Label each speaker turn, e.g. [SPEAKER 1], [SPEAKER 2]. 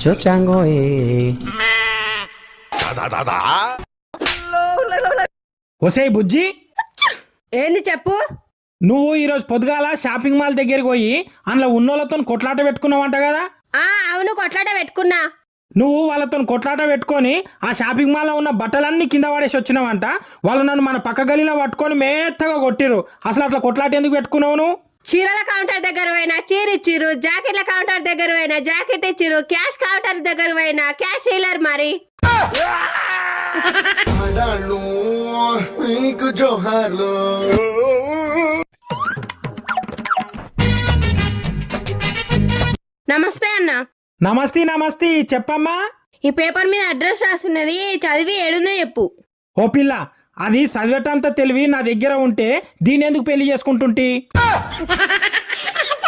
[SPEAKER 1] Macho chango
[SPEAKER 2] ఒసేయ్ బుజ్జి,
[SPEAKER 3] ఏంది చెప్పు.
[SPEAKER 2] నువ్వు ఈరోజు పొద్దుగాల షాపింగ్ మాల్ దగ్గరికి పోయి అందులో ఉన్నోళ్ళతో కొట్లాట పెట్టుకున్నావంట కదా.
[SPEAKER 3] అవును, కొట్లాట పెట్టుకున్నా.
[SPEAKER 2] నువ్వు వాళ్ళతో కొట్లాట పెట్టుకొని ఆ షాపింగ్ మాల్లో ఉన్న బట్టలన్నీ కింద పడేసి వచ్చినావంట. వాళ్ళు నన్ను మన పక్క గలీలో పట్టుకొని మెత్తగా కొట్టిరు. అసలు అట్లా కొట్లాట ఎందుకు పెట్టుకున్నావు నువ్వు?
[SPEAKER 3] చీరల కౌంటర్ దగ్గర పోయినా చీర ఇచ్చిరు, జాకెట్ల కౌంటర్ దగ్గర పోయినా జాకెట్ ఇచ్చిరు, క్యాష్ కౌంటర్ దగ్గర పోయినా క్యాష్ హీలర్. మరి నమస్తే అన్న.
[SPEAKER 2] నమస్తే నమస్తే, చెప్పమ్మా.
[SPEAKER 3] ఈ పేపర్ మీద అడ్రస్ రాసున్నది, చదివి ఏడుందో చెప్పు.
[SPEAKER 2] ఓ పిల్ల, అది చదివేటంత తెలివి నా దగ్గర ఉంటే దీన్ని ఎందుకు పెళ్లి చేసుకుంటుంటి?